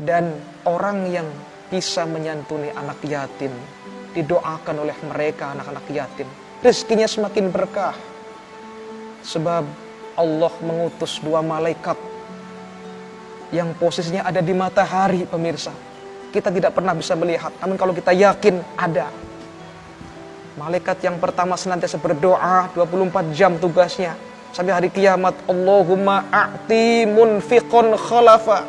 Dan orang yang bisa menyantuni anak yatim, didoakan oleh mereka anak-anak yatim, rezekinya semakin berkah. Sebab Allah mengutus 2 malaikat yang posisinya ada di matahari, pemirsa. Kita tidak pernah bisa melihat, namun kalau kita yakin ada. Malaikat yang pertama senantiasa berdoa 24 jam tugasnya sampai hari kiamat. Allahumma a'ti munfiqon khalafa,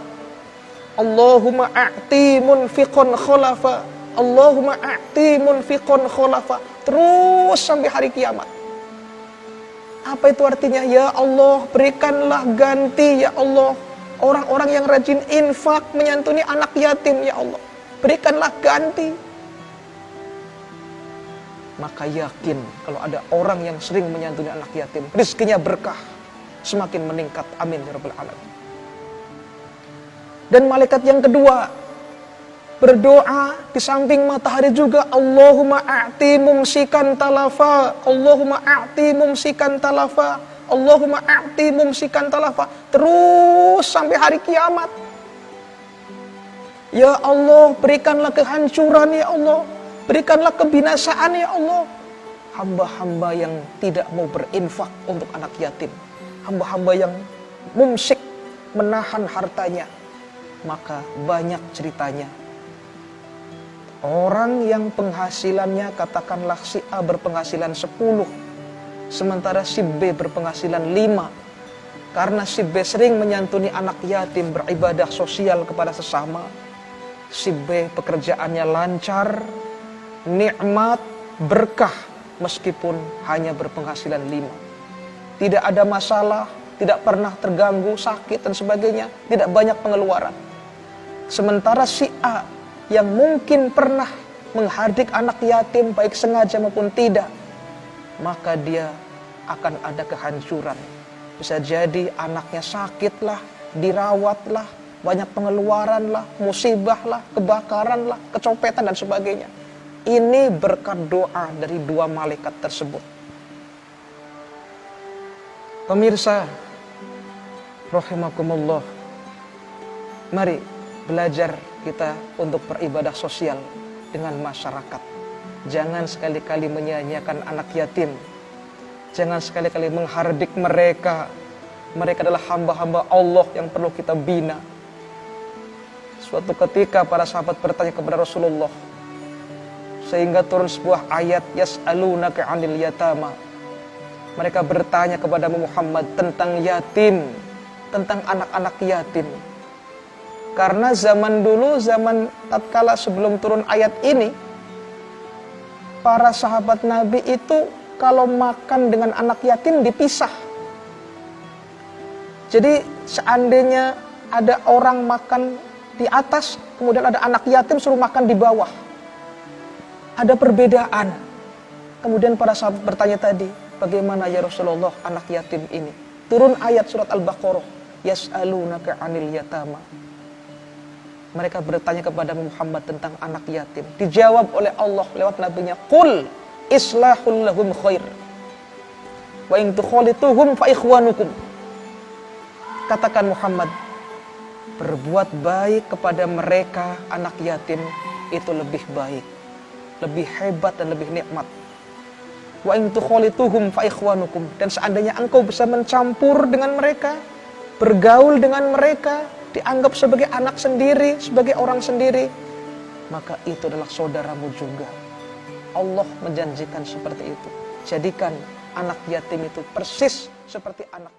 Allahumma a'ti munfiqon khalafa, Allahumma a'ti munfiqon khalafa. Terus sampai hari kiamat. Apa itu artinya? Ya Allah, berikanlah ganti ya Allah orang-orang yang rajin infak menyantuni anak yatim ya Allah. Berikanlah ganti. Maka yakin kalau ada orang yang sering menyantuni anak yatim, rezekinya berkah, semakin meningkat. Amin ya rabbal alamin. Dan malaikat yang kedua berdoa di samping matahari juga. Allahumma a'ti mumsikan talafa, Allahumma a'ti mumsikan talafa, Allahumma a'ti mumsikan talafa. Terus sampai hari kiamat. Ya Allah, berikanlah kehancuran ya Allah, berikanlah kebinasaan ya Allah. Hamba-hamba yang tidak mau berinfak untuk anak yatim, hamba-hamba yang mumsik, menahan hartanya, maka banyak ceritanya. Orang yang penghasilannya, katakanlah si A berpenghasilan 10, sementara si B berpenghasilan 5. Karena si B sering menyantuni anak yatim, beribadah sosial kepada sesama, si B pekerjaannya lancar, nikmat, berkah, meskipun hanya berpenghasilan 5. Tidak ada masalah, tidak pernah terganggu, sakit dan sebagainya, tidak banyak pengeluaran. Sementara si A yang mungkin pernah menghardik anak yatim baik sengaja maupun tidak, maka dia akan ada kehancuran. Bisa jadi anaknya sakitlah, dirawatlah, banyak pengeluaran lah, musibah lah, kebakaran lah, kecopetan dan sebagainya. Ini berkat doa dari 2 malaikat tersebut. Pemirsa rahimakumullah, mari belajar kita untuk beribadah sosial dengan masyarakat. Jangan sekali-kali menyia-nyiakan anak yatim. Jangan sekali-kali menghardik mereka. Mereka adalah hamba-hamba Allah yang perlu kita bina. Suatu ketika para sahabat bertanya kepada Rasulullah, sehingga turun sebuah ayat, yas'alunaka 'anil yatama. Mereka bertanya kepada Muhammad tentang yatim, tentang anak-anak yatim. Karena zaman dulu, zaman tatkala sebelum turun ayat ini, para sahabat Nabi itu kalau makan dengan anak yatim dipisah. Jadi seandainya ada orang makan di atas, kemudian ada anak yatim suruh makan di bawah, ada perbedaan. Kemudian para sahabat bertanya tadi, bagaimana ya Rasulullah anak yatim ini? Turun ayat surat Al-Baqarah, yas'alunaka 'anil yatama. Mereka bertanya kepada Muhammad tentang anak yatim. Dijawab oleh Allah lewat nabinya, qul islahul lahum khair wa in tukhalituhum fa ikhwanukum. Katakan Muhammad, berbuat baik kepada mereka anak yatim itu lebih baik, lebih hebat dan lebih nikmat. Wa in tukhalituhum fa ikhwanukum. Dan seandainya engkau bisa mencampur dengan mereka, bergaul dengan mereka, dianggap sebagai anak sendiri, sebagai orang sendiri, maka itu adalah saudaramu juga. Allah menjanjikan seperti itu. Jadikan anak yatim itu persis seperti anak